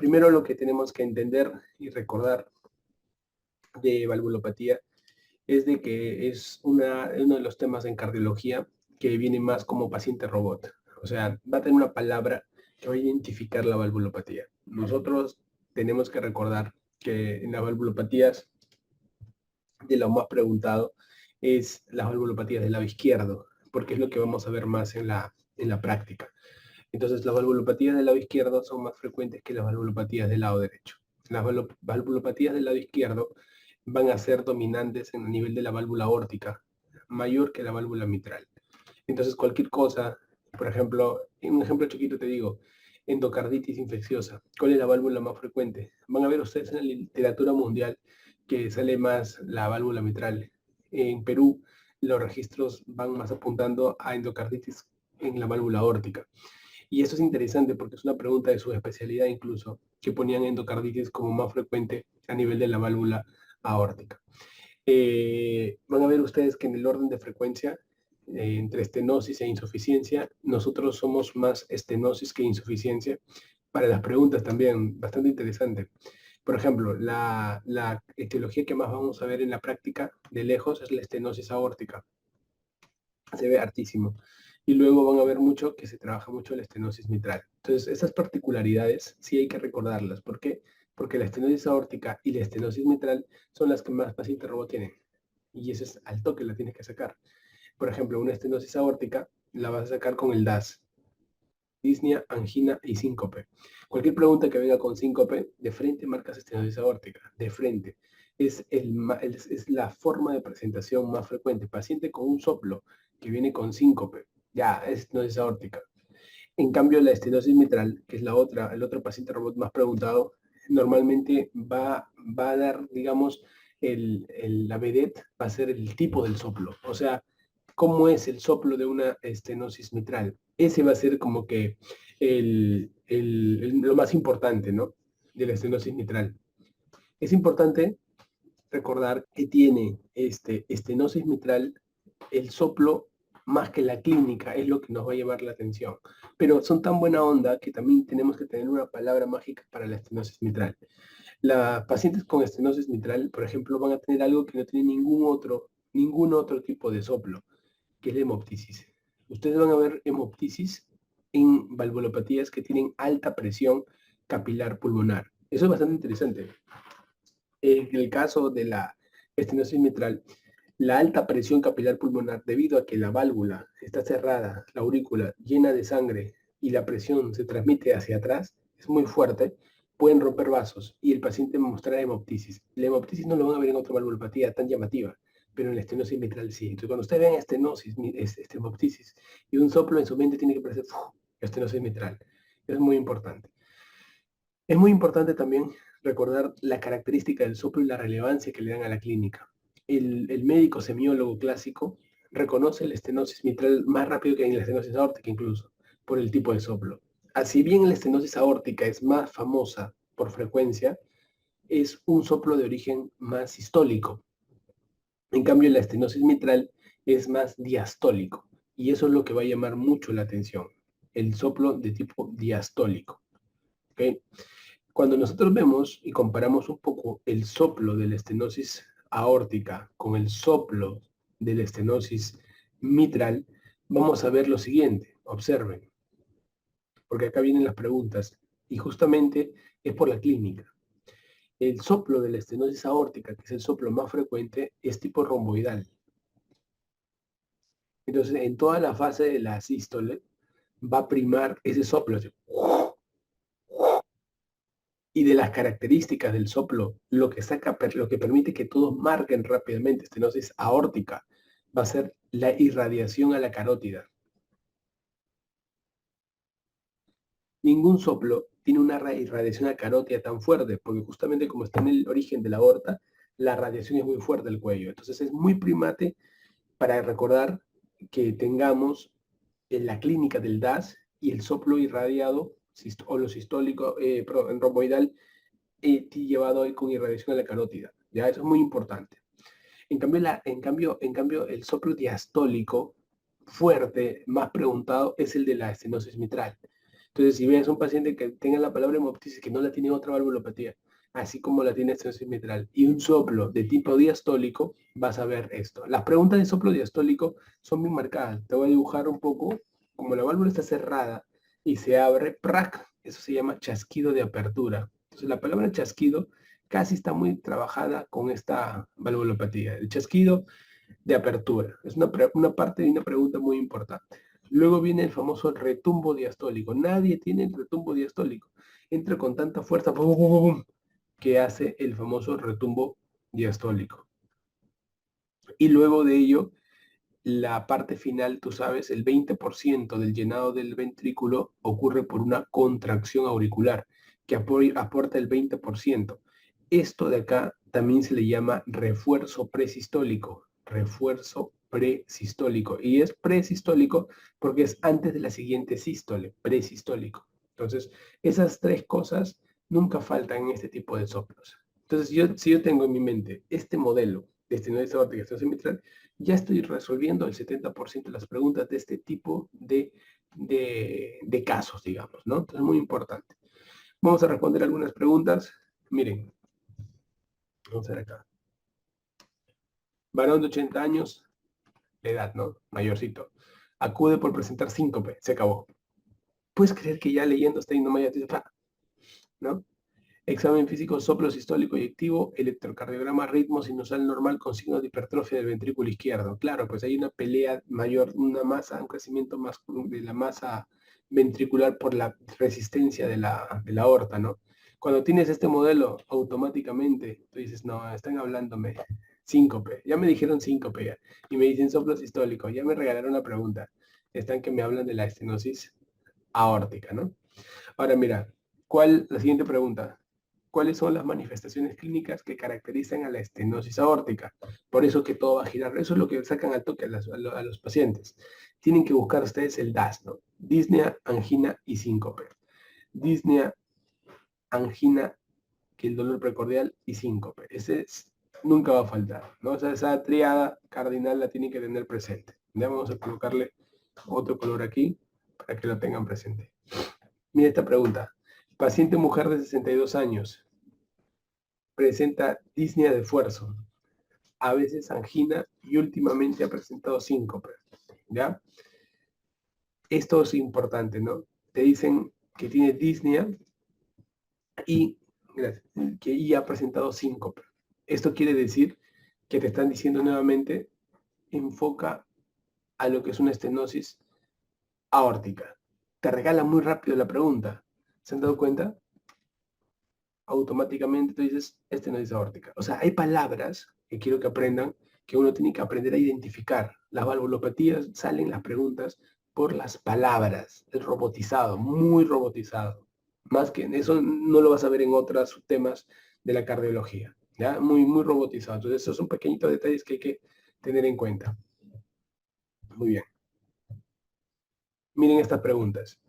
Primero lo que tenemos que entender y recordar de valvulopatía es de que es uno de los temas en cardiología que viene más como paciente robot. O sea, va a tener una palabra que va a identificar la valvulopatía. Nosotros tenemos que recordar que en las valvulopatías, de lo más preguntado, es las valvulopatías del lado izquierdo, porque es lo que vamos a ver más en la práctica. Entonces, las valvulopatías del lado izquierdo son más frecuentes que las valvulopatías del lado derecho. Las valvulopatías del lado izquierdo van a ser dominantes en el nivel de la válvula aórtica, mayor que la válvula mitral. Entonces, cualquier cosa, por ejemplo, en un ejemplo chiquito te digo, endocarditis infecciosa, ¿cuál es la válvula más frecuente? Van a ver ustedes en la literatura mundial que sale más la válvula mitral. En Perú, los registros van más apuntando a endocarditis en la válvula aórtica. Y eso es interesante porque es una pregunta de su especialidad incluso, que ponían endocarditis como más frecuente a nivel de la válvula aórtica. Van a ver ustedes que en el orden de frecuencia, entre estenosis e insuficiencia, nosotros somos más estenosis que insuficiencia. Para las preguntas también, bastante interesante. Por ejemplo, la etiología que más vamos a ver en la práctica de lejos es la estenosis aórtica. Se ve hartísimo. Y luego van a ver mucho que se trabaja mucho la estenosis mitral. Entonces, esas particularidades sí hay que recordarlas. ¿Por qué? Porque la estenosis aórtica y la estenosis mitral son las que más paciente robot tienen. Y eso es al toque, la tienes que sacar. Por ejemplo, una estenosis aórtica la vas a sacar con el DAS. Disnea, angina y síncope. Cualquier pregunta que venga con síncope, de frente marcas estenosis aórtica. De frente. Es la forma de presentación más frecuente. Paciente con un soplo que viene con síncope, ya, es estenosis aórtica. En cambio, la estenosis mitral, que es el otro paciente robot más preguntado, normalmente va a dar, digamos, la vedette va a ser el tipo del soplo. O sea, cómo es el soplo de una estenosis mitral. Ese va a ser como que lo más importante, ¿no? De la estenosis mitral. Es importante recordar que tiene estenosis mitral, el soplo más que la clínica es lo que nos va a llamar la atención. Pero son tan buena onda que también tenemos que tener una palabra mágica para la estenosis mitral. Las pacientes con estenosis mitral, por ejemplo, van a tener algo que no tiene ningún otro tipo de soplo, que es la hemoptisis. Ustedes van a ver hemoptisis en valvulopatías que tienen alta presión capilar pulmonar. Eso es bastante interesante. En el caso de la estenosis mitral, la alta presión capilar pulmonar, debido a que la válvula está cerrada, la aurícula llena de sangre y la presión se transmite hacia atrás, es muy fuerte, pueden romper vasos y el paciente mostrará hemoptisis. La hemoptisis no lo van a ver en otra valvulopatía tan llamativa, pero en la estenosis mitral sí. Entonces, cuando ustedes vean estenosis, hemoptisis y un soplo en su mente, tiene que parecer estenosis mitral. Es muy importante. Es muy importante también recordar la característica del soplo y la relevancia que le dan a la clínica. El médico semiólogo clásico reconoce la estenosis mitral más rápido que en la estenosis aórtica incluso, por el tipo de soplo. Así bien la estenosis aórtica es más famosa por frecuencia, es un soplo de origen más sistólico. En cambio, la estenosis mitral es más diastólico, y eso es lo que va a llamar mucho la atención, el soplo de tipo diastólico. ¿Okay? Cuando nosotros vemos y comparamos un poco el soplo de la estenosis aórtica con el soplo de la estenosis mitral, vamos a ver lo siguiente. Observen, porque acá vienen las preguntas, y justamente es por la clínica. El soplo de la estenosis aórtica, que es el soplo más frecuente, es tipo romboidal. Entonces, en toda la fase de la sístole va a primar ese soplo. Así. Y de las características del soplo, lo que permite que todos marquen rápidamente estenosis aórtica, va a ser la irradiación a la carótida. Ningún soplo tiene una irradiación a carótida tan fuerte, porque justamente como está en el origen de la aorta, la radiación es muy fuerte al cuello. Entonces es muy primate para recordar que tengamos en la clínica del DAS y el soplo irradiado o lo sistólico, en romboidal, llevado hoy con irradiación a la carótida. Ya, eso es muy importante. En cambio, el soplo diastólico fuerte, más preguntado, es el de la estenosis mitral. Entonces, si ves un paciente que tenga la palabra hemoptisis, que no la tiene otra valvulopatía, así como la tiene estenosis mitral, y un soplo de tipo diastólico, vas a ver esto. Las preguntas de soplo diastólico son bien marcadas. Te voy a dibujar un poco, como la válvula está cerrada y se abre, ¡prac! Eso se llama chasquido de apertura. Entonces, la palabra chasquido casi está muy trabajada con esta valvulopatía. El chasquido de apertura. Es una parte de una pregunta muy importante. Luego viene el famoso retumbo diastólico. Nadie tiene el retumbo diastólico. Entra con tanta fuerza ¡pum, pum, pum, pum! Que hace el famoso retumbo diastólico. Y luego de ello, la parte final, tú sabes, el 20% del llenado del ventrículo ocurre por una contracción auricular que aporta el 20%. Esto de acá también se le llama refuerzo presistólico, refuerzo presistólico. Y es presistólico porque es antes de la siguiente sístole, presistólico. Entonces, esas tres cosas nunca faltan en este tipo de soplos. Entonces, si yo tengo en mi mente este modelo de estenosis aórtica, estenosis mitral, ya estoy resolviendo el 70% de las preguntas de este tipo de casos, digamos, ¿no? Entonces, es muy importante. Vamos a responder algunas preguntas. Miren, vamos a ver acá. Varón de 80 años, edad, ¿no? Mayorcito. Acude por presentar síncope, se acabó. ¿Puedes creer que ya leyendo está yendo Maya, ¿no? Examen físico, soplo sistólico y activo, electrocardiograma, ritmo sinusal normal con signo de hipertrofia del ventrículo izquierdo. Claro, pues hay una pelea mayor, una masa, un crecimiento más de la masa ventricular por la resistencia de la aorta, ¿no? Cuando tienes este modelo, automáticamente tú dices, no, están hablándome síncope. Ya me dijeron síncope ya. Y me dicen soplo sistólico. Ya me regalaron la pregunta. Están que me hablan de la estenosis aórtica, ¿no? Ahora mira, la siguiente pregunta. ¿Cuáles son las manifestaciones clínicas que caracterizan a la estenosis aórtica? Por eso que todo va a girar. Eso es lo que sacan al toque a los pacientes. Tienen que buscar ustedes el DAS, ¿no? Disnea, angina y síncope. Disnea, angina, que el dolor precordial y síncope. Nunca va a faltar, ¿no? O sea, esa triada cardinal la tienen que tener presente. Ya vamos a colocarle otro color aquí para que lo tengan presente. Mira esta pregunta. Paciente mujer de 62 años. Presenta disnea de esfuerzo, a veces angina y últimamente ha presentado síncope. ¿Ya? Esto es importante, ¿no? Te dicen que tiene disnea y que ha presentado síncope. Esto quiere decir que te están diciendo nuevamente, enfoca a lo que es una estenosis aórtica. Te regala muy rápido la pregunta. ¿Se han dado cuenta? Automáticamente tú dices, estenosis aórtica. O sea, hay palabras que quiero que aprendan, que uno tiene que aprender a identificar. Las valvulopatías salen las preguntas por las palabras. Es robotizado, muy robotizado. Más que eso no lo vas a ver en otros temas de la cardiología. ¿Ya? Muy, muy robotizado. Entonces, esos son pequeñitos detalles que hay que tener en cuenta. Muy bien. Miren estas preguntas.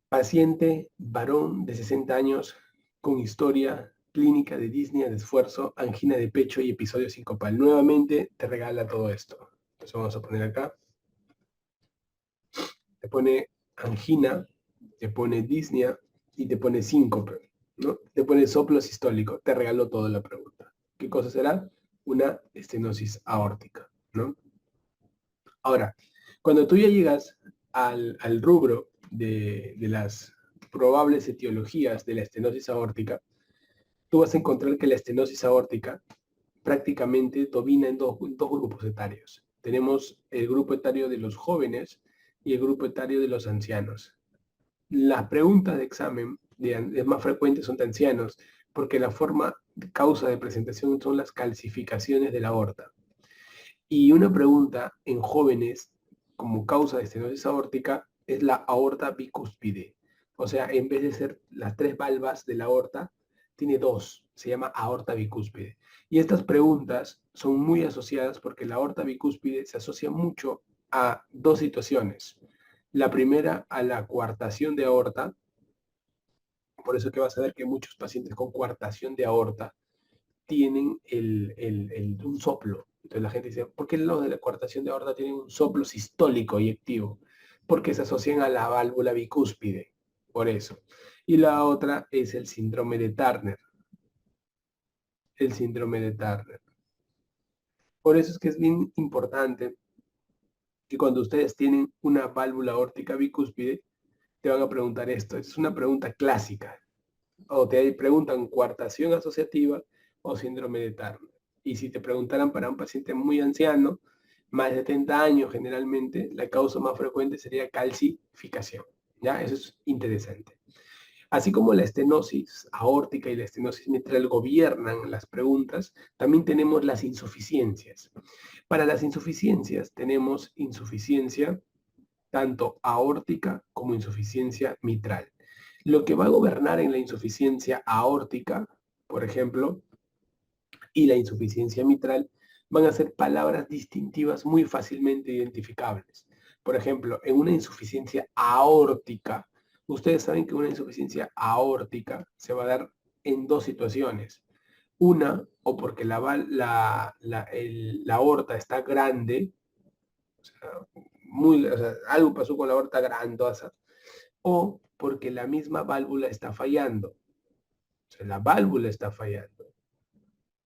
Paciente varón de 60 años con historia clínica de disnea de esfuerzo, angina de pecho y episodio sincopal. Nuevamente te regala todo esto. Entonces vamos a poner acá. Te pone angina, te pone disnea y te pone síncope, ¿no? Te pone soplo sistólico. Te regaló toda la pregunta. ¿Qué cosa será? Una estenosis aórtica, ¿no? Ahora, cuando tú ya llegas al rubro de las probables etiologías de la estenosis aórtica, tú vas a encontrar que la estenosis aórtica prácticamente domina en dos grupos etarios. Tenemos el grupo etario de los jóvenes y el grupo etario de los ancianos. Las preguntas de examen más frecuentes son de ancianos, porque la forma de causa de presentación son las calcificaciones de la aorta. Y una pregunta en jóvenes como causa de estenosis aórtica es la aorta bicúspide. O sea, en vez de ser las tres valvas de la aorta, tiene dos. Se llama aorta bicúspide. Y estas preguntas son muy asociadas porque la aorta bicúspide se asocia mucho a dos situaciones. La primera, a la coartación de aorta. Por eso que vas a ver que muchos pacientes con coartación de aorta tienen un soplo. Entonces la gente dice, ¿por qué los de la coartación de aorta tienen un soplo sistólico y activo? porque se asocian a la válvula bicúspide, por eso. Y la otra es el síndrome de Turner, el síndrome de Turner. Por eso es que es bien importante que cuando ustedes tienen una válvula aórtica bicúspide, te van a preguntar esto. Es una pregunta clásica. O te preguntan coartación asociativa o síndrome de Turner. Y si te preguntaran para un paciente muy anciano, más de 70 años generalmente, la causa más frecuente sería calcificación. ¿Ya? Eso es interesante. Así como la estenosis aórtica y la estenosis mitral gobiernan las preguntas, también tenemos las insuficiencias. Para las insuficiencias tenemos insuficiencia tanto aórtica como insuficiencia mitral. Lo que va a gobernar en la insuficiencia aórtica, por ejemplo, y la insuficiencia mitral, van a ser palabras distintivas muy fácilmente identificables. Por ejemplo, en una insuficiencia aórtica, ustedes saben que una insuficiencia aórtica se va a dar en dos situaciones. Una, o porque la aorta está grande, o sea, algo pasó con la aorta grandosa, o porque la misma válvula está fallando. O sea, la válvula está fallando.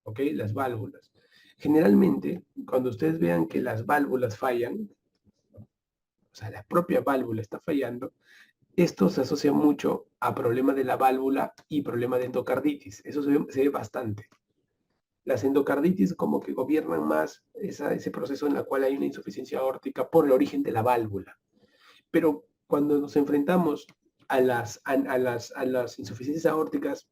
¿Ok? Las válvulas. Generalmente, cuando ustedes vean que las válvulas fallan, o sea, la propia válvula está fallando, esto se asocia mucho a problema de la válvula y problema de endocarditis. Eso se ve bastante. Las endocarditis como que gobiernan más ese proceso en el cual hay una insuficiencia aórtica por el origen de la válvula. Pero cuando nos enfrentamos a las insuficiencias aórticas,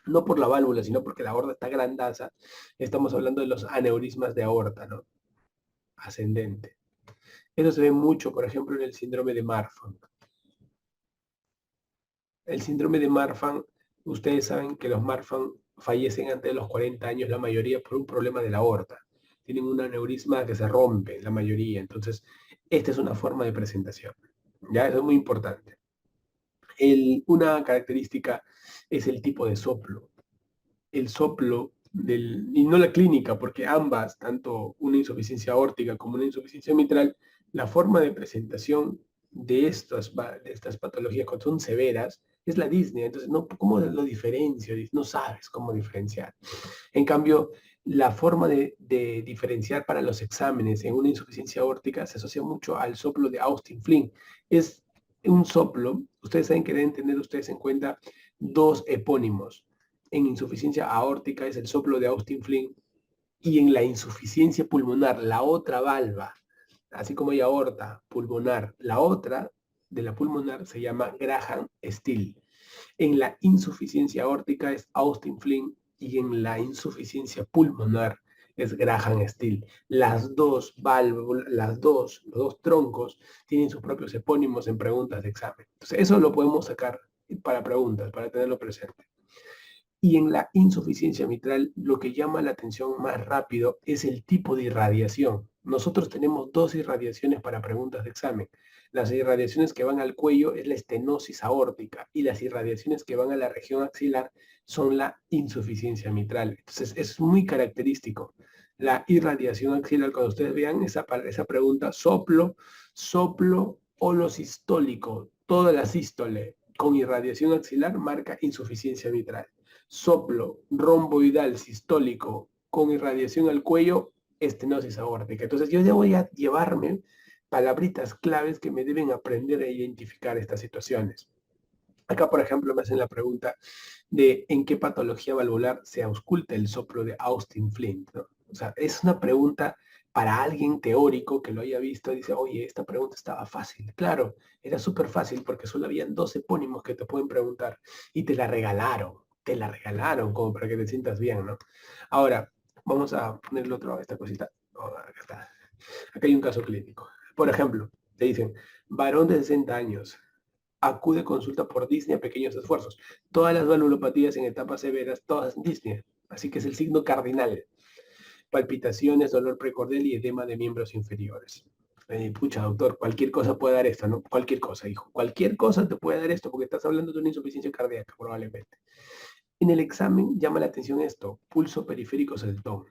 no por la válvula, sino porque la aorta está grandaza, estamos hablando de los aneurismas de aorta, ¿no? Ascendente. Eso se ve mucho, por ejemplo, en el síndrome de Marfan. El síndrome de Marfan, ustedes saben que los Marfan fallecen antes de los 40 años, la mayoría por un problema de la aorta. Tienen un aneurisma que se rompe, la mayoría. Entonces, esta es una forma de presentación. ¿Ya? Eso es muy importante. Una característica es el tipo de soplo. El soplo y no la clínica, porque ambas, tanto una insuficiencia aórtica como una insuficiencia mitral, la forma de presentación de estas patologías cuando son severas es la disnea. Entonces, no, ¿cómo lo diferencio? No sabes cómo diferenciar. En cambio, la forma de diferenciar para los exámenes en una insuficiencia aórtica se asocia mucho al soplo de Austin Flint. Es un soplo, ustedes saben que deben tener ustedes en cuenta dos epónimos. En insuficiencia aórtica es el soplo de Austin Flint y en la insuficiencia pulmonar, la otra valva, así como hay aorta pulmonar, la otra de la pulmonar se llama Graham Still. En la insuficiencia aórtica es Austin Flint y en la insuficiencia pulmonar es Graham Still. Las dos válvulas, los dos troncos tienen sus propios epónimos en preguntas de examen. Entonces, eso lo podemos sacar para preguntas, para tenerlo presente. Y en la insuficiencia mitral, lo que llama la atención más rápido es el tipo de irradiación. Nosotros tenemos dos irradiaciones para preguntas de examen. Las irradiaciones que van al cuello es la estenosis aórtica y las irradiaciones que van a la región axilar son la insuficiencia mitral. Entonces, es muy característico. La irradiación axilar, cuando ustedes vean esa pregunta, soplo holosistólico, toda la sístole con irradiación axilar marca insuficiencia mitral. Soplo romboidal sistólico con irradiación al cuello, estenosis aórtica. Entonces yo ya voy a llevarme palabritas claves que me deben aprender a identificar estas situaciones. Acá, por ejemplo, me hacen la pregunta de en qué patología valvular se ausculta el soplo de Austin Flint, ¿no? O sea, es una pregunta para alguien teórico que lo haya visto y dice, oye, esta pregunta estaba fácil. Claro, era súper fácil porque solo habían dos epónimos que te pueden preguntar y te la regalaron como para que te sientas bien, ¿no? Ahora, vamos a ponerle esta cosita. Oh, acá está. Acá hay un caso clínico. Por ejemplo, te dicen, varón de 60 años, acude a consulta por disnea, pequeños esfuerzos. Todas las valvulopatías en etapas severas, todas disnea. Así que es el signo cardinal. Palpitaciones, dolor precordial y edema de miembros inferiores. Pucha, doctor, cualquier cosa puede dar esto, ¿no? Cualquier cosa, hijo. Cualquier cosa te puede dar esto porque estás hablando de una insuficiencia cardíaca, probablemente. En el examen llama la atención esto, pulso periférico saltón.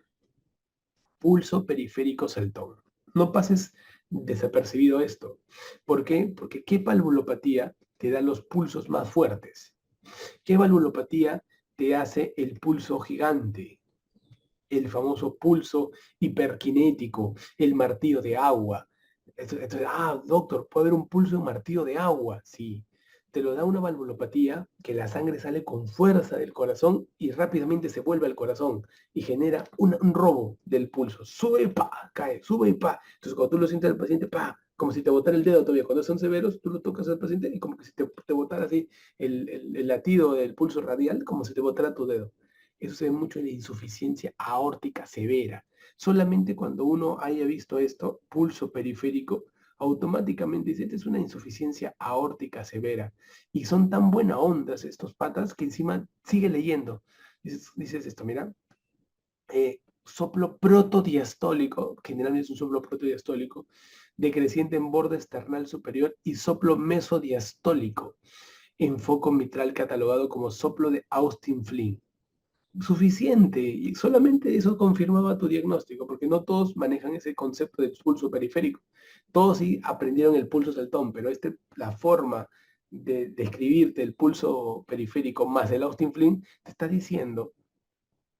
Pulso periférico saltón. No pases desapercibido esto. ¿Por qué? Porque ¿qué valvulopatía te da los pulsos más fuertes? ¿Qué valvulopatía te hace el pulso gigante? El famoso pulso hiperkinético, el martillo de agua. Entonces, doctor, puede haber un pulso de un martillo de agua. Sí, te lo da una valvulopatía que la sangre sale con fuerza del corazón y rápidamente se vuelve al corazón y genera un robo del pulso. Sube y pa, cae, sube y pa. Entonces, cuando tú lo sientes al paciente, pa, como si te botara el dedo todavía. Cuando son severos, tú lo tocas al paciente y como que si te botara así el latido del pulso radial, como si te botara tu dedo. Eso se ve mucho en la insuficiencia aórtica severa. Solamente cuando uno haya visto esto, pulso periférico, automáticamente dice, esta es una insuficiencia aórtica severa. Y son tan buena ondas estos patas que encima sigue leyendo. Dices esto, mira, soplo protodiastólico, generalmente es un soplo protodiastólico, decreciente en borde esternal superior y soplo mesodiastólico, en foco mitral catalogado como soplo de Austin Flynn. Suficiente, y solamente eso confirmaba tu diagnóstico, porque no todos manejan ese concepto de pulso periférico. Todos sí aprendieron el pulso saltón, pero la forma de describirte el pulso periférico más el Austin Flynn te está diciendo,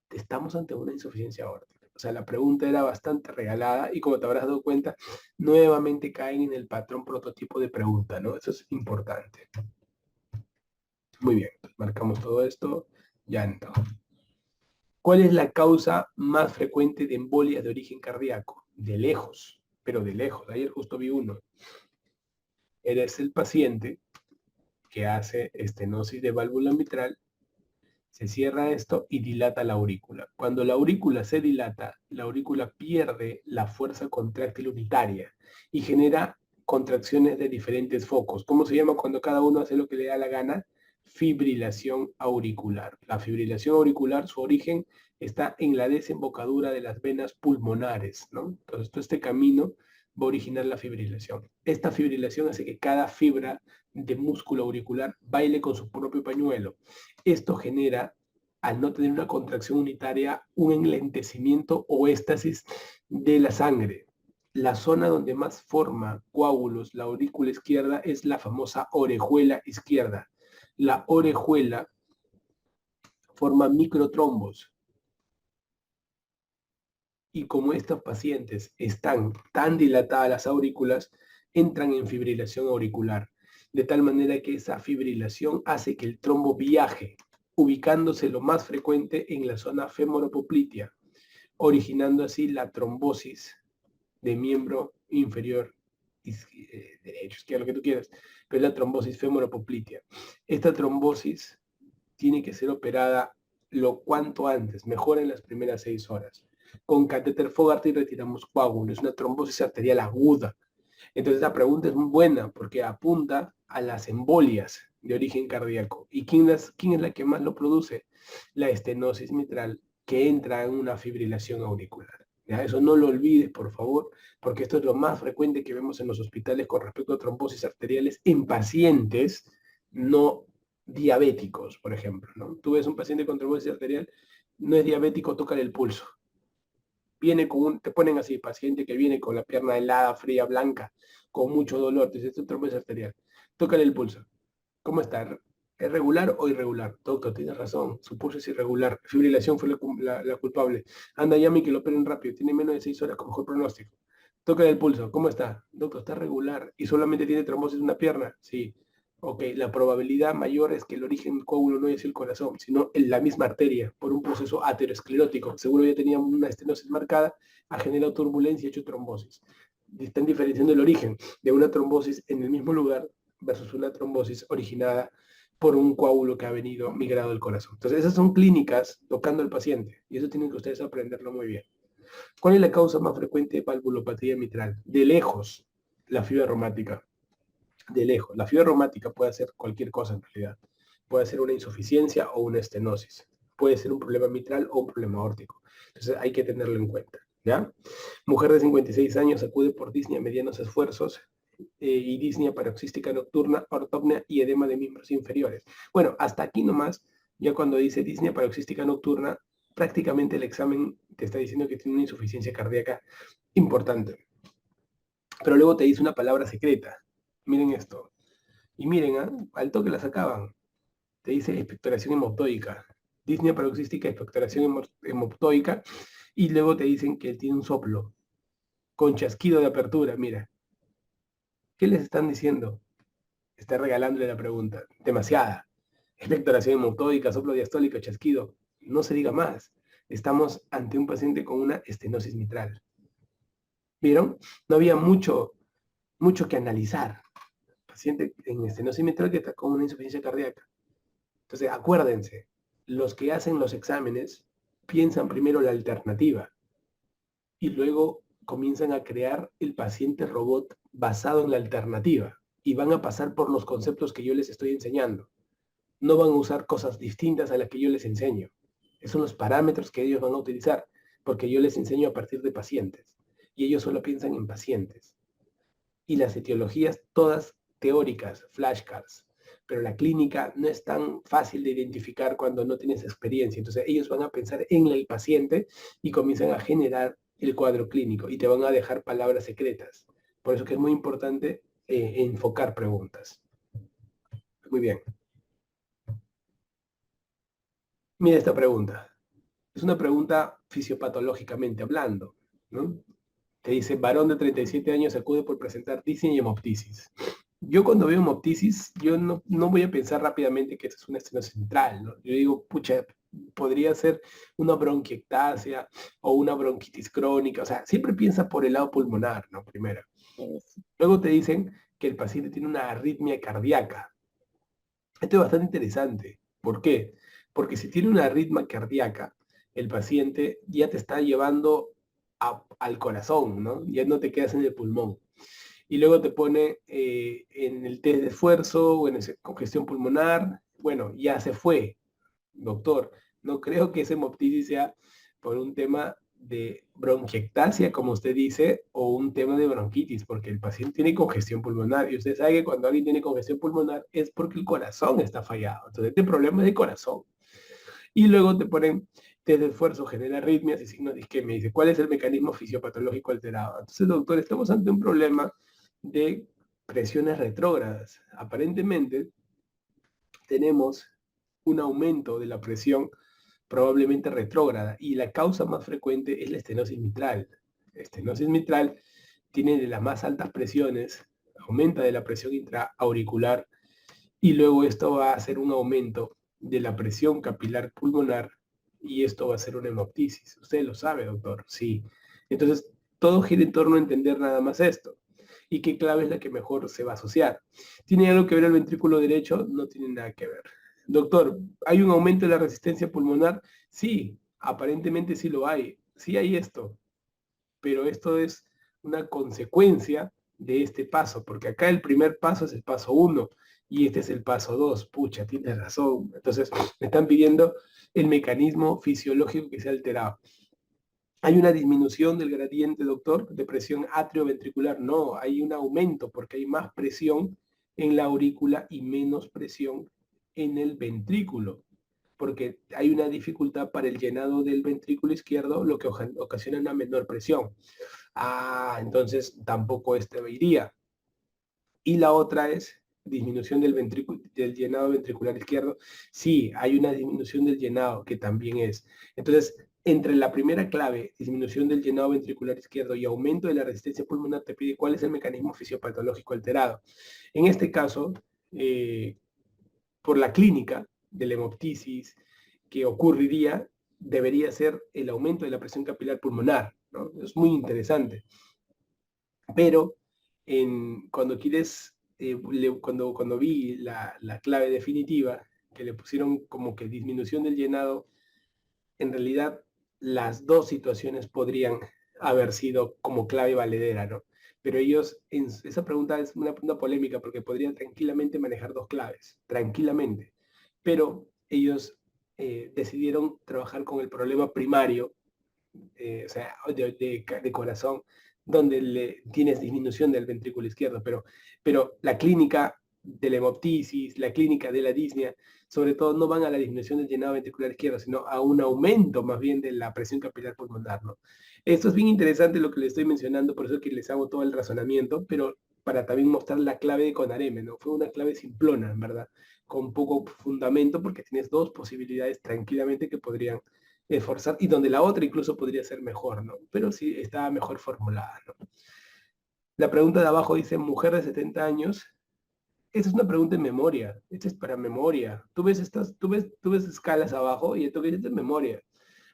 estamos ante una insuficiencia aórtica. O sea, la pregunta era bastante regalada y como te habrás dado cuenta, nuevamente caen en el patrón prototipo de pregunta, ¿no? Eso es importante. Muy bien, marcamos todo esto, ya entramos. ¿Cuál es la causa más frecuente de embolias de origen cardíaco? De lejos, pero de lejos. Ayer justo vi uno. Eres el paciente que hace estenosis de válvula mitral, se cierra esto y dilata la aurícula. Cuando la aurícula se dilata, la aurícula pierde la fuerza contráctil unitaria y genera contracciones de diferentes focos. ¿Cómo se llama cuando cada uno hace lo que le da la gana? Fibrilación auricular. La fibrilación auricular, su origen está en la desembocadura de las venas pulmonares, ¿no? Entonces, todo este camino va a originar la fibrilación. Esta fibrilación hace que cada fibra de músculo auricular baile con su propio pañuelo. Esto genera, al no tener una contracción unitaria, un enlentecimiento o éstasis de la sangre. La zona donde más forma coágulos la aurícula izquierda es la famosa orejuela izquierda. La orejuela forma microtrombos. Y como estos pacientes están tan dilatadas las aurículas, entran en fibrilación auricular, de tal manera que esa fibrilación hace que el trombo viaje, ubicándose lo más frecuente en la zona femoropoplitea, originando así la trombosis de miembro inferior derecho, izquierdo, lo que tú quieras, pero es la trombosis femoropoplitea. Esta trombosis tiene que ser operada lo cuanto antes, mejor en las primeras 6 horas. Con catéter Fogarty retiramos coágulos, es una trombosis arterial aguda. Entonces la pregunta es muy buena porque apunta a las embolias de origen cardíaco. ¿Y quién es la que más lo produce? La estenosis mitral, que entra en una fibrilación auricular. ¿Ya? Eso no lo olvides, por favor, porque esto es lo más frecuente que vemos en los hospitales con respecto a trombosis arteriales en pacientes no diabéticos, por ejemplo, ¿no? Tú ves un paciente con trombosis arterial, no es diabético, tócale el pulso. Te ponen así, paciente que viene con la pierna helada, fría, blanca, con mucho dolor, te dice, esto es trombosis arterial. Tócale el pulso. ¿Cómo está? ¿Es regular o irregular? Doctor, tienes razón, su pulso es irregular. Fibrilación fue la culpable. Anda, llame y que lo operen rápido. Tiene menos de 6 horas con mejor pronóstico. Tócale el pulso. ¿Cómo está? Doctor, está regular. ¿Y solamente tiene trombosis en una pierna? Sí. Ok, la probabilidad mayor es que el origen del coágulo no es el corazón, sino en la misma arteria, por un proceso aterosclerótico. Seguro ya tenía una estenosis marcada, ha generado turbulencia y hecho trombosis. Están diferenciando el origen de una trombosis en el mismo lugar versus una trombosis originada por un coágulo que ha venido migrado del corazón. Entonces, esas son clínicas tocando al paciente y eso tienen que ustedes aprenderlo muy bien. ¿Cuál es la causa más frecuente de valvulopatía mitral? De lejos, la fibra reumática. De lejos. La fibra reumática puede ser cualquier cosa en realidad. Puede ser una insuficiencia o una estenosis. Puede ser un problema mitral o un problema aórtico. Entonces hay que tenerlo en cuenta. ¿Ya? Mujer de 56 años acude por disnea a medianos esfuerzos y disnea paroxística nocturna, ortopnea y edema de miembros inferiores. Bueno, hasta aquí nomás, ya cuando dice disnea paroxística nocturna, prácticamente el examen te está diciendo que tiene una insuficiencia cardíaca importante. pero luego te dice una palabra secreta. Miren esto. Y miren, al toque la sacaban. Te dice expectoración hemoptóica. Disnea paroxística, expectoración hemoptóica. Y luego te dicen que tiene un soplo con chasquido de apertura. Mira, ¿qué les están diciendo? Está regalándole la pregunta. Demasiada. Expectoración hemoptóica, soplo diastólico, chasquido. No se diga más. Estamos ante un paciente con una estenosis mitral. ¿Vieron? No había mucho que analizar. Paciente en estenosis mitral que está con una insuficiencia cardíaca. Entonces, acuérdense, los que hacen los exámenes piensan primero la alternativa y luego comienzan a crear el paciente robot basado en la alternativa y van a pasar por los conceptos que yo les estoy enseñando. No van a usar cosas distintas a las que yo les enseño. Esos son los parámetros que ellos van a utilizar, porque yo les enseño a partir de pacientes y ellos solo piensan en pacientes. Y las etiologías todas teóricas, flashcards, pero la clínica no es tan fácil de identificar cuando no tienes experiencia. Entonces ellos van a pensar en el paciente y comienzan a generar el cuadro clínico y te van a dejar palabras secretas. Por eso que es muy importante enfocar preguntas. Muy bien. Mira esta pregunta. Es una pregunta fisiopatológicamente hablando, ¿no? Te dice, varón de 37 años acude por presentar disnea y hemoptisis. Yo cuando veo hemoptisis, yo no voy a pensar rápidamente que esto es una estenosis central, ¿no? Yo digo, pucha, podría ser una bronquiectasia o una bronquitis crónica, o sea, siempre piensa por el lado pulmonar, ¿no? Primero. Luego te dicen que el paciente tiene una arritmia cardíaca. Esto es bastante interesante. ¿Por qué? Porque si tiene una arritmia cardíaca, el paciente ya te está llevando al corazón, ¿no? Ya no te quedas en el pulmón. Y luego te pone en el test de esfuerzo o en esa congestión pulmonar. Bueno, ya se fue, doctor. No creo que ese hemoptisis sea por un tema de bronquiectasia, como usted dice, o un tema de bronquitis, porque el paciente tiene congestión pulmonar. Y usted sabe que cuando alguien tiene congestión pulmonar es porque el corazón está fallado. Entonces, este problema es de corazón. Y luego te ponen test de esfuerzo, genera arritmias y signos de isquemia. Dice, ¿cuál es el mecanismo fisiopatológico alterado? Entonces, doctor, estamos ante un problema de presiones retrógradas. Aparentemente, tenemos un aumento de la presión probablemente retrógrada y la causa más frecuente es la estenosis mitral. La estenosis mitral tiene de las más altas presiones, aumenta de la presión intraauricular y luego esto va a hacer un aumento de la presión capilar pulmonar y esto va a ser una hemoptisis. Usted lo sabe, doctor, sí. Entonces, todo gira en torno a entender nada más esto. ¿Y qué clave es la que mejor se va a asociar? ¿Tiene algo que ver el ventrículo derecho? No tiene nada que ver. Doctor, ¿hay un aumento de la resistencia pulmonar? Sí, aparentemente sí lo hay. Sí hay esto, pero esto es una consecuencia de este paso, porque acá el primer paso es el paso 1 y este es el paso 2. Pucha, tienes razón. Entonces, me están pidiendo el mecanismo fisiológico que se ha alterado. ¿Hay una disminución del gradiente, doctor, de presión atrioventricular? No, hay un aumento porque hay más presión en la aurícula y menos presión en el ventrículo, porque hay una dificultad para el llenado del ventrículo izquierdo, lo que ocasiona una menor presión. Entonces tampoco este iría. Y la otra es disminución del llenado ventricular izquierdo. Sí, hay una disminución del llenado que también es. Entonces, entre la primera clave, disminución del llenado ventricular izquierdo y aumento de la resistencia pulmonar, te pide cuál es el mecanismo fisiopatológico alterado. En este caso, por la clínica de la hemoptisis que ocurriría, debería ser el aumento de la presión capilar pulmonar, ¿no? Es muy interesante. Pero cuando quieres, cuando vi la clave definitiva, que le pusieron como que disminución del llenado, en realidad las dos situaciones podrían haber sido como clave valedera, ¿no? Pero ellos, esa pregunta es una pregunta polémica porque podrían tranquilamente manejar dos claves, tranquilamente. Pero ellos decidieron trabajar con el problema primario, o sea, de corazón, donde tienes disminución del ventrículo izquierdo, pero la clínica telemoptisis, la clínica de la disnea, sobre todo no van a la disminución del llenado ventricular izquierdo, sino a un aumento más bien de la presión capilar pulmonar, ¿no? Esto es bien interesante lo que les estoy mencionando, por eso es que les hago todo el razonamiento, pero para también mostrar la clave de Conareme, ¿no? Fue una clave simplona, en verdad, con poco fundamento, porque tienes dos posibilidades tranquilamente que podrían esforzar, y donde la otra incluso podría ser mejor, ¿no? Pero sí estaba mejor formulada, ¿no? La pregunta de abajo dice, mujer de 70 años. Esa es una pregunta en memoria. Esta es para memoria. Tú ves escalas abajo y esto que dice es memoria.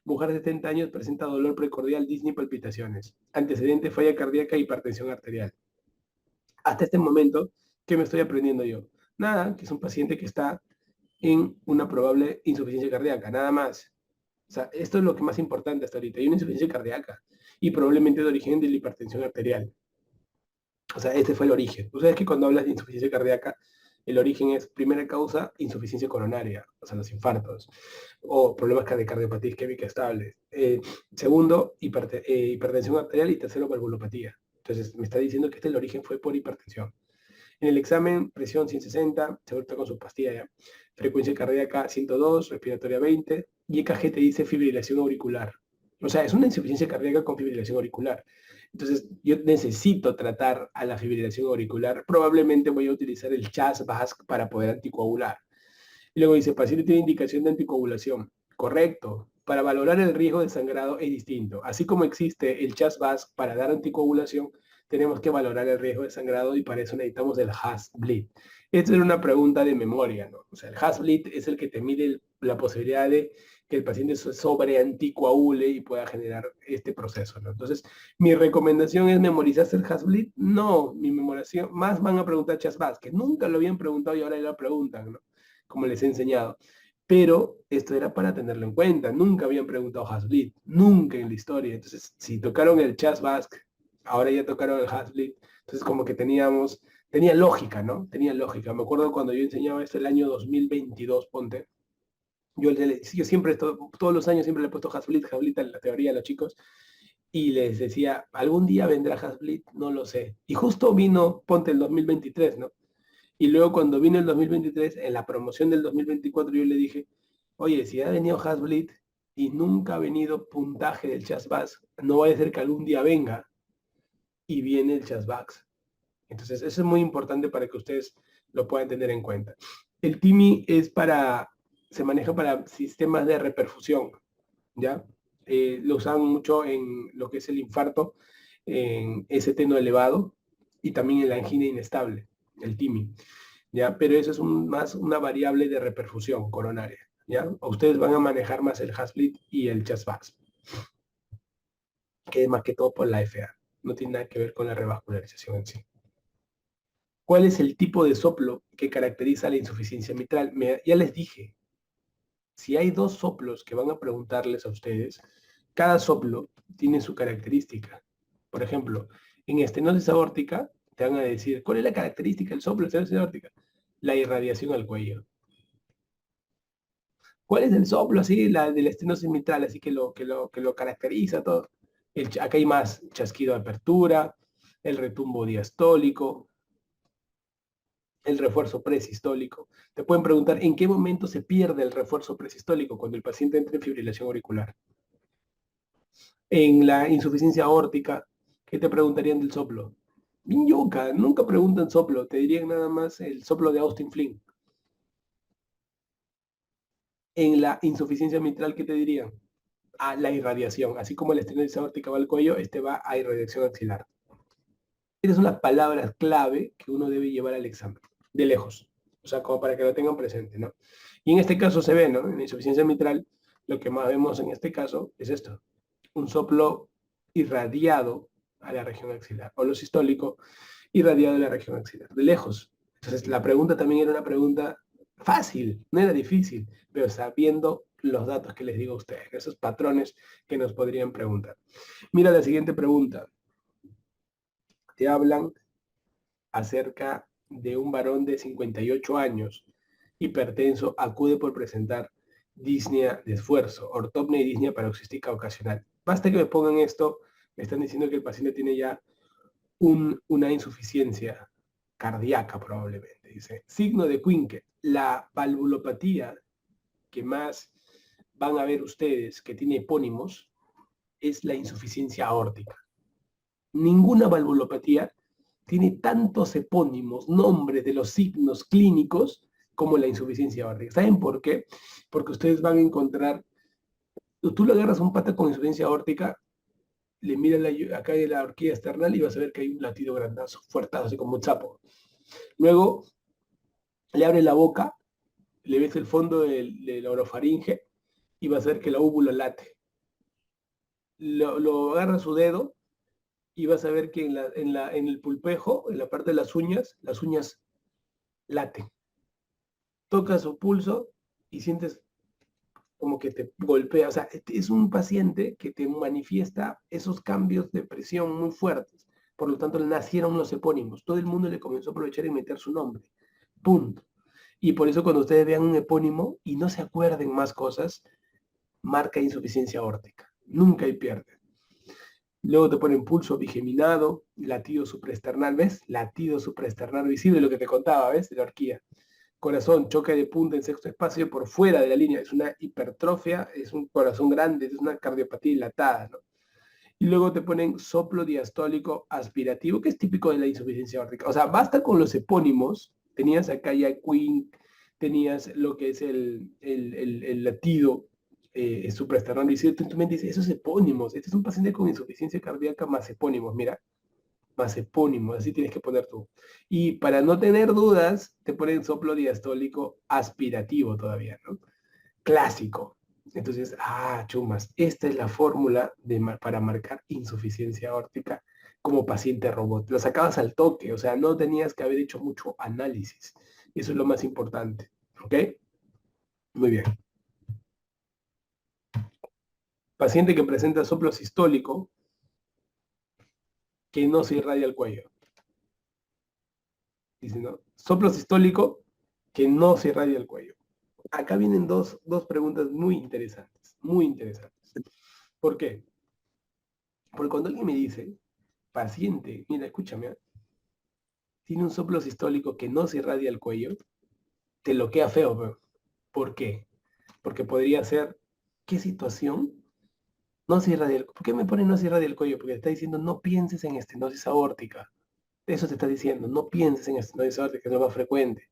Mujer de 70 años presenta dolor precordial, disnea y palpitaciones. Antecedente, falla cardíaca e hipertensión arterial. Hasta este momento, ¿qué me estoy aprendiendo yo? Nada, que es un paciente que está en una probable insuficiencia cardíaca, nada más. O sea, esto es lo que más importante hasta ahorita. Hay una insuficiencia cardíaca y probablemente de origen de la hipertensión arterial. O sea, este fue el origen. Tú sabes que cuando hablas de insuficiencia cardíaca, el origen es primera causa, insuficiencia coronaria, o sea, los infartos, o problemas de cardiopatía isquémica estable. Segundo, hipertensión arterial y tercero, valvulopatía. Entonces, me está diciendo que el origen fue por hipertensión. En el examen, presión 160, se vuelve con su pastilla ya. Frecuencia cardíaca 102, respiratoria 20, y EKG te dice fibrilación auricular. O sea, es una insuficiencia cardíaca con fibrilación auricular. Entonces, yo necesito tratar a la fibrilación auricular. Probablemente voy a utilizar el CHAS-VASc para poder anticoagular. Y luego dice, paciente tiene indicación de anticoagulación. Correcto. Para valorar el riesgo de sangrado es distinto. Así como existe el CHAS-VASc para dar anticoagulación, tenemos que valorar el riesgo de sangrado y para eso necesitamos el HAS-BLEED. Esta es una pregunta de memoria, ¿no? O sea, el HAS-BLEED es el que te mide la posibilidad de que el paciente sobreanticoagule y pueda generar este proceso, ¿no? Entonces, mi recomendación es memorizarse el HAS-BLEED. No, mi memoración, más van a preguntar CHAS-VASc, que nunca lo habían preguntado y ahora ya lo preguntan, ¿no? Como les he enseñado. Pero esto era para tenerlo en cuenta. Nunca habían preguntado HAS-BLEED, nunca en la historia. Entonces, si tocaron el CHAS-VASc, ahora ya tocaron el HAS-BLEED. Entonces, como que tenía lógica, ¿no? Tenía lógica. Me acuerdo cuando yo enseñaba esto el año 2022, ponte. Yo siempre, todos los años siempre le he puesto HAS-BLEED en la teoría a los chicos y les decía, algún día vendrá HAS-BLEED, no lo sé. Y justo vino, ponte el 2023, ¿no? Y luego cuando vino el 2023, en la promoción del 2024, yo le dije, oye, si ha venido HAS-BLEED y nunca ha venido puntaje del CHAS-VASc, no vaya a ser que algún día venga y viene el CHAS-VASc. Entonces, eso es muy importante para que ustedes lo puedan tener en cuenta. El TIMI se maneja para sistemas de reperfusión, ¿ya? Lo usan mucho en lo que es el infarto, en ST no elevado y también en la angina inestable, el TIMI. ¿Ya? Pero eso es más una variable de reperfusión coronaria, ¿ya? Ustedes van a manejar más el HAS-BLEED y el CHAS-VASc, que es más que todo por la FA. No tiene nada que ver con la revascularización en sí. ¿Cuál es el tipo de soplo que caracteriza la insuficiencia mitral? Ya les dije, si hay dos soplos que van a preguntarles a ustedes, cada soplo tiene su característica. Por ejemplo, en estenosis aórtica te van a decir, ¿cuál es la característica del soplo de estenosis aórtica? La irradiación al cuello. ¿Cuál es el soplo así, la de la estenosis mitral, así que lo caracteriza todo? Acá hay más chasquido de apertura, el retumbo diastólico, el refuerzo presistólico. Te pueden preguntar en qué momento se pierde el refuerzo presistólico cuando el paciente entra en fibrilación auricular. En la insuficiencia aórtica, ¿qué te preguntarían del soplo? Yuca, nunca preguntan soplo, te dirían nada más el soplo de Austin Flynn. En la insuficiencia mitral, ¿qué te dirían? A la irradiación, así como el estenosis aórtica va al cuello, este va a irradiación axilar. Estas son las palabras clave que uno debe llevar al examen, de lejos, o sea, como para que lo tengan presente, ¿no? Y en este caso se ve, ¿no? En la insuficiencia mitral, lo que más vemos en este caso es esto, un soplo irradiado a la región axilar, o lo sistólico irradiado a la región axilar, de lejos. Entonces, la pregunta también era una pregunta fácil, no era difícil, pero sabiendo los datos que les digo a ustedes, esos patrones que nos podrían preguntar. Mira la siguiente pregunta. Te hablan acerca de un varón de 58 años, hipertenso, acude por presentar disnea de esfuerzo, ortopnea y disnea paroxística ocasional. Basta que me pongan esto, me están diciendo que el paciente tiene ya una insuficiencia cardíaca probablemente. Dice, signo de Quincke, la valvulopatía que más van a ver ustedes que tiene epónimos es la insuficiencia aórtica. Ninguna valvulopatía tiene tantos epónimos, nombres de los signos clínicos como la insuficiencia aórtica. ¿Saben por qué? Porque ustedes van a encontrar, tú le agarras a un pata con insuficiencia aórtica, le miras acá en la horquilla external y vas a ver que hay un latido grandazo, fuertazo, así como un sapo. Luego le abres la boca, le ves el fondo de la orofaringe y vas a ver que la úvula late. Lo agarra su dedo y vas a ver que en el pulpejo, en la parte de las uñas laten. Tocas su pulso y sientes como que te golpea. O sea, es un paciente que te manifiesta esos cambios de presión muy fuertes. Por lo tanto, le nacieron los epónimos. Todo el mundo le comenzó a aprovechar y meter su nombre. Punto. Y por eso cuando ustedes vean un epónimo y no se acuerden más cosas, marca insuficiencia aórtica. Nunca hay pierde. Luego te ponen pulso bigeminado, latido supraesternal, ¿ves? Latido supraesternal visible, lo que te contaba, ¿ves? De la horquilla. Corazón, choque de punta en sexto espacio por fuera de la línea. Es una hipertrofia, es un corazón grande, es una cardiopatía dilatada, ¿no? Y luego te ponen soplo diastólico aspirativo, que es típico de la insuficiencia aórtica. O sea, basta con los epónimos. Tenías acá ya Queen, tenías lo que es el latido supraesternal. Y tu mente dice, esos epónimos, este es un paciente con insuficiencia cardíaca más epónimos, mira, más epónimos, así tienes que poner tú. Y para no tener dudas, te ponen soplo diastólico aspirativo todavía, ¿no? Clásico. Entonces, chumas, esta es la fórmula para marcar insuficiencia aórtica como paciente robot. Lo sacabas al toque, o sea, no tenías que haber hecho mucho análisis. Eso es lo más importante, ¿ok? Muy bien. Paciente que presenta soplo sistólico que no se irradia el cuello. Dice, ¿no? Soplo sistólico que no se irradia el cuello. Acá vienen dos preguntas muy interesantes, muy interesantes. ¿Por qué? Porque cuando alguien me dice, paciente, mira, escúchame, tiene un soplo sistólico que no se irradia el cuello, te lo queda feo, bro. ¿Por qué? Porque podría ser, ¿qué situación? No se irradia el cuello. ¿Por qué me pone no se irradia el cuello? Porque te está diciendo, no pienses en estenosis aórtica. Eso te está diciendo, no pienses en estenosis aórtica, que es lo más frecuente.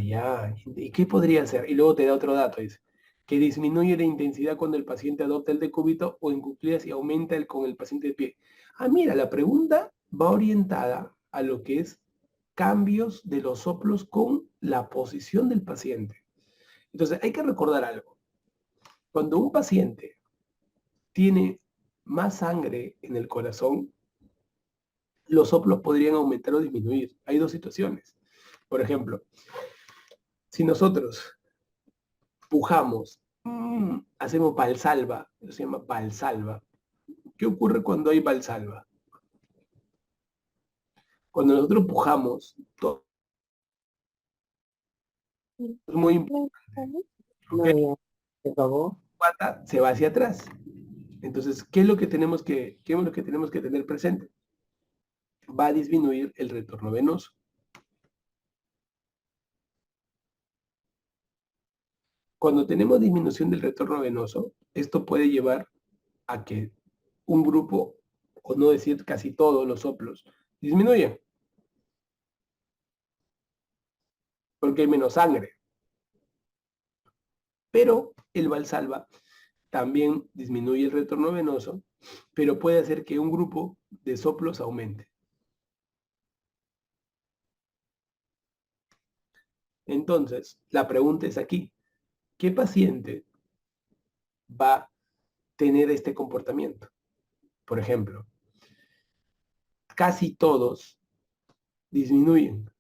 Ya. ¿Y qué podría ser? Y luego te da otro dato, dice, que disminuye la intensidad cuando el paciente adopta el decúbito o en cuclillas y aumenta con el paciente de pie. Mira, la pregunta va orientada a lo que es cambios de los soplos con la posición del paciente. Entonces, hay que recordar algo. Cuando un paciente tiene más sangre en el corazón, los soplos podrían aumentar o disminuir. Hay dos situaciones. Por ejemplo, si nosotros pujamos, hacemos valsalva, eso se llama valsalva. ¿Qué ocurre cuando hay valsalva? Cuando nosotros pujamos, todo es muy importante. ¿Okay? Pata se va hacia atrás. Entonces, ¿qué es lo que tenemos que tener presente? Va a disminuir el retorno venoso. Cuando tenemos disminución del retorno venoso, esto puede llevar a que un grupo, o no decir casi todos los soplos, disminuyan, porque hay menos sangre. Pero el Valsalva también disminuye el retorno venoso, pero puede hacer que un grupo de soplos aumente. Entonces, la pregunta es aquí, ¿qué paciente va a tener este comportamiento? Por ejemplo, casi todos disminuyen,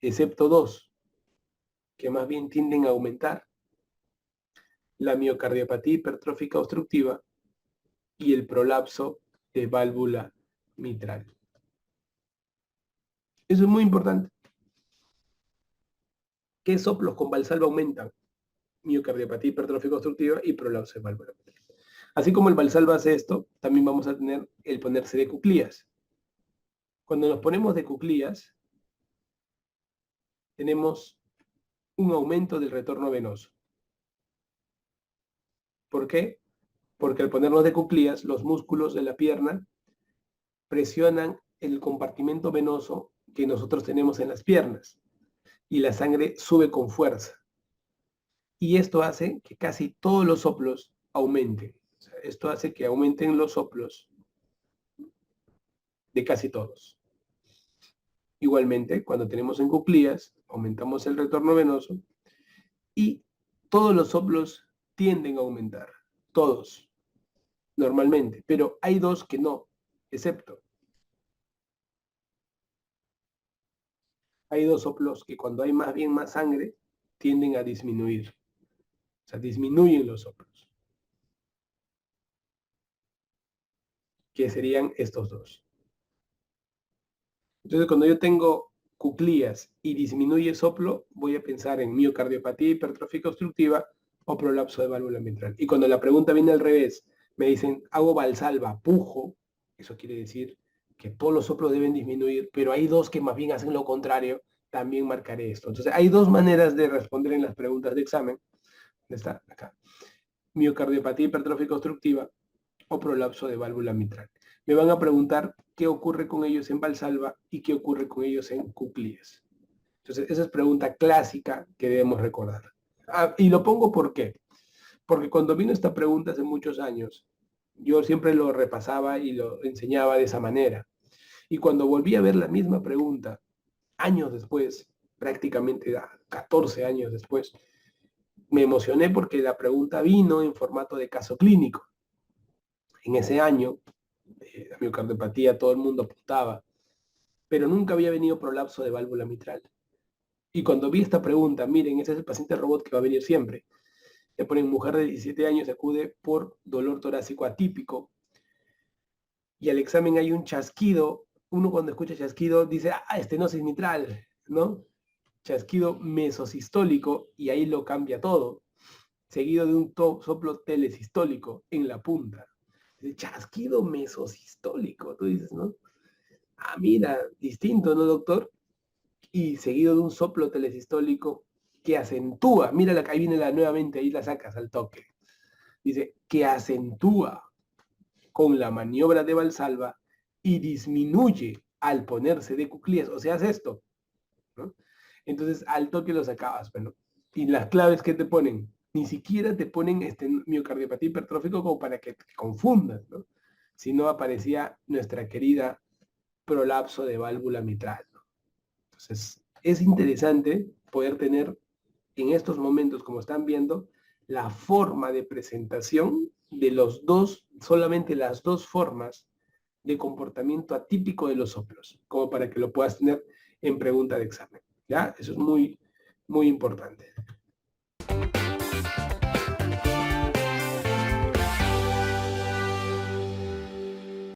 excepto dos, que más bien tienden a aumentar: la miocardiopatía hipertrófica obstructiva y el prolapso de válvula mitral. Eso es muy importante. ¿Qué soplos con Valsalva aumentan? Miocardiopatía hipertrófica obstructiva y prolapso de válvula mitral. Así como el Valsalva hace esto, también vamos a tener el ponerse de cuclillas. Cuando nos ponemos de cuclillas, tenemos un aumento del retorno venoso. ¿Por qué? Porque al ponernos de cuclillas, los músculos de la pierna presionan el compartimento venoso que nosotros tenemos en las piernas y la sangre sube con fuerza. Y esto hace que casi todos los soplos aumenten. O sea, esto hace que aumenten los soplos de casi todos. Igualmente, cuando tenemos en cuclillas, aumentamos el retorno venoso y todos los soplos tienden a aumentar. Todos, normalmente. Pero hay dos que no, excepto. Hay dos soplos que cuando hay más bien más sangre, tienden a disminuir. O sea, disminuyen los soplos. Que serían estos dos. Entonces, cuando yo tengo cuclillas y disminuye soplo, voy a pensar en miocardiopatía hipertrófica obstructiva o prolapso de válvula mitral. Y cuando la pregunta viene al revés, me dicen, hago valsalva, pujo, eso quiere decir que todos los soplos deben disminuir, pero hay dos que más bien hacen lo contrario, también marcaré esto. Entonces, hay dos maneras de responder en las preguntas de examen. ¿Dónde está? Acá. Miocardiopatía hipertrófica obstructiva o prolapso de válvula mitral. Me van a preguntar qué ocurre con ellos en valsalva y qué ocurre con ellos en cuclillas. Entonces, esa es pregunta clásica que debemos recordar. Y lo pongo ¿por qué? Porque cuando vino esta pregunta hace muchos años, yo siempre lo repasaba y lo enseñaba de esa manera. Y cuando volví a ver la misma pregunta, años después, prácticamente 14 años después, me emocioné porque la pregunta vino en formato de caso clínico. En ese año, la miocardiopatía todo el mundo apuntaba, pero nunca había venido prolapso de válvula mitral. Y cuando vi esta pregunta, miren, ese es el paciente robot que va a venir siempre. Le ponen mujer de 17 años, acude por dolor torácico atípico. Y al examen hay un chasquido. Uno cuando escucha chasquido dice, estenosis mitral, ¿no? Chasquido mesosistólico y ahí lo cambia todo. Seguido de un soplo telesistólico en la punta. El chasquido mesosistólico, tú dices, ¿no? Mira, distinto, ¿no, doctor? Y seguido de un soplo telesistólico que acentúa, mira, ahí viene nuevamente, ahí la sacas al toque. Dice, que acentúa con la maniobra de Valsalva y disminuye al ponerse de cuclillas. O sea, hace esto, ¿no? Entonces, al toque lo sacabas, bueno. Y las claves que te ponen, ni siquiera te ponen miocardiopatía hipertrófico como para que te confundas, ¿no? Si no aparecía nuestra querida prolapso de válvula mitral, ¿no? Entonces, es interesante poder tener en estos momentos, como están viendo, la forma de presentación de los dos, solamente las dos formas de comportamiento atípico de los soplos, como para que lo puedas tener en pregunta de examen. ¿Ya? Eso es muy, muy importante.